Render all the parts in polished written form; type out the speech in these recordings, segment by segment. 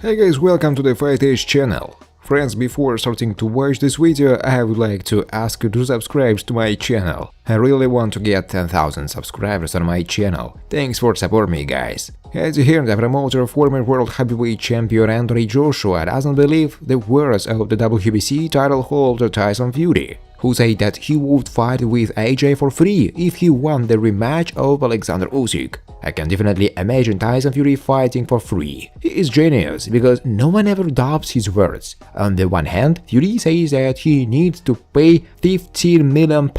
Hey guys, welcome to the Fight Age channel. Friends, before starting to watch this video, I would like to ask you to subscribe to my channel. I really want to get 10,000 subscribers on my channel. Thanks for supporting me, guys. As you heard, the promoter, former world heavyweight champion Anthony Joshua doesn't believe the words of the WBC title holder Tyson Fury, who said that he would fight with AJ for free if he won the rematch of Alexander Usyk. I can definitely imagine Tyson Fury fighting for free. He is genius because no one ever doubts his words. On the one hand, Fury says that he needs to pay £15 million.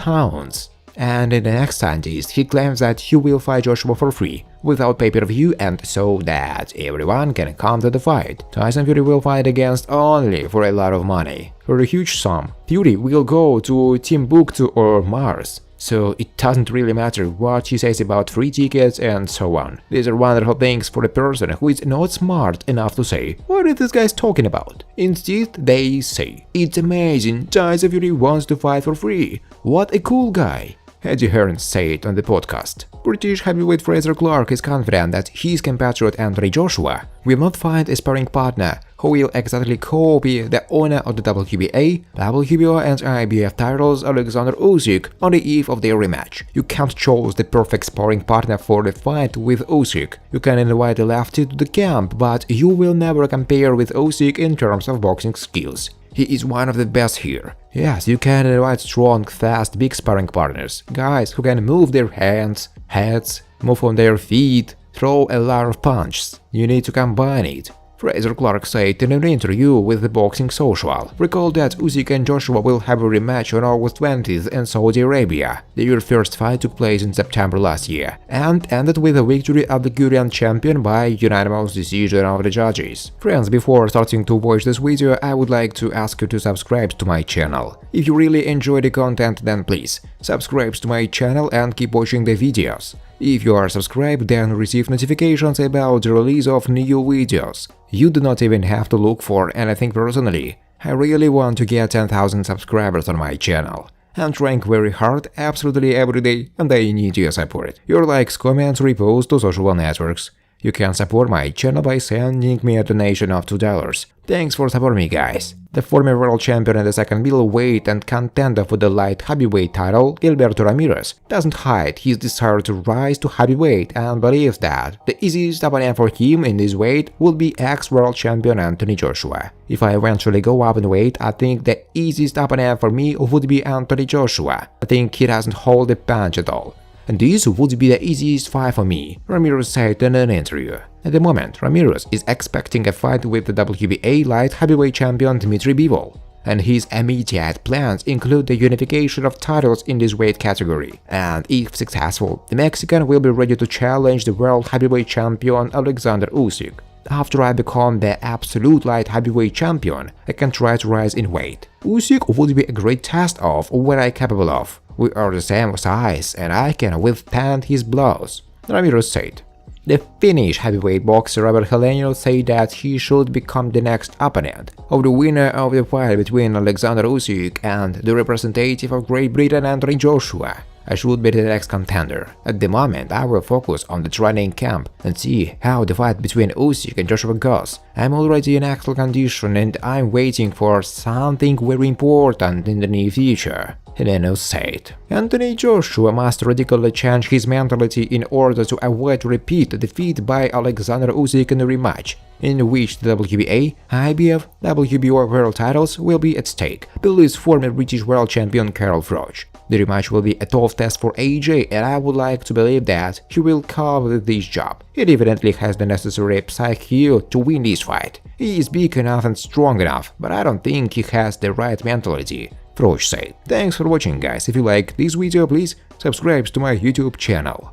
And in the next sentence, he claims that he will fight Joshua for free, without pay-per-view, and so that everyone can come to the fight. Tyson Fury will fight against only for a lot of money. For a huge sum, Fury will go to Timbuktu or Mars. So it doesn't really matter what he says about free tickets and so on. These are wonderful things for a person who is not smart enough to say, "What is this guy talking about?" Instead, they say, "It's amazing, Tyson Fury wants to fight for free. What a cool guy." Hearn said on the podcast. British heavyweight Fraser Clark is confident that his compatriot Anthony Joshua will not find a sparring partner who will exactly copy the owner of the WBA, WBO and IBF titles, Alexander Usyk, on the eve of their rematch. You can't choose the perfect sparring partner for the fight with Usyk. You can invite a lefty to the camp, but you will never compare with Usyk in terms of boxing skills. He is one of the best here. Yes, you can invite strong, fast, big sparring partners, guys who can move their hands, heads, move on their feet, throw a lot of punches. You need to combine it. Fraser Clark said in an interview with the Boxing Social. Recall that Usyk and Joshua will have a rematch on August 20th in Saudi Arabia. Their first fight took place in September last year and ended with a victory of the Korean champion by unanimous decision of the judges. Friends, before starting to watch this video, I would like to ask you to subscribe to my channel. If you really enjoy the content, then please subscribe to my channel and keep watching the videos. If you are subscribed, then receive notifications about the release of new videos. You do not even have to look for anything personally. I really want to get 10,000 subscribers on my channel. I'm trying very hard, absolutely every day, and I need your support. Your likes, comments, reposts to social networks. You can support my channel by sending me a donation of $2. Thanks for supporting me, guys. The former world champion in the second middleweight and contender for the light heavyweight title, Gilberto Ramirez, doesn't hide his desire to rise to heavyweight and believes that the easiest opponent for him in this weight would be ex-world champion Anthony Joshua. If I eventually go up in weight, I think the easiest opponent for me would be Anthony Joshua. I think he doesn't hold a punch at all. And this would be the easiest fight for me, Ramirez said in an interview. At the moment, Ramirez is expecting a fight with the WBA light heavyweight champion Dmitry Bivol, and his immediate plans include the unification of titles in this weight category. And if successful, the Mexican will be ready to challenge the world heavyweight champion Alexander Usyk. After I become the absolute light heavyweight champion, I can try to rise in weight. Usyk would be a great test of what I'm capable of. We are the same size and I can withstand his blows, Ramirez said. The Finnish heavyweight boxer Robert Helenius said that he should become the next opponent of the winner of the fight between Alexander Usyk and the representative of Great Britain Anthony Joshua. I should be the next contender. At the moment, I will focus on the training camp and see how the fight between Usyk and Joshua goes. I'm already in excellent condition and I'm waiting for something very important in the near future, Helenius said. Anthony Joshua must radically change his mentality in order to avoid repeat defeat by Alexander Usyk in a rematch, in which the WBA, IBF, WBO world titles will be at stake, believes former British world champion Carl Froch. The rematch will be a tough test for AJ, and I would like to believe that he will cover this job. He evidently has the necessary psyche to win this fight. He is big enough and strong enough, but I don't think he has the right mentality, Froch said. Thanks for watching, guys. If you like this video, please subscribe to my YouTube channel.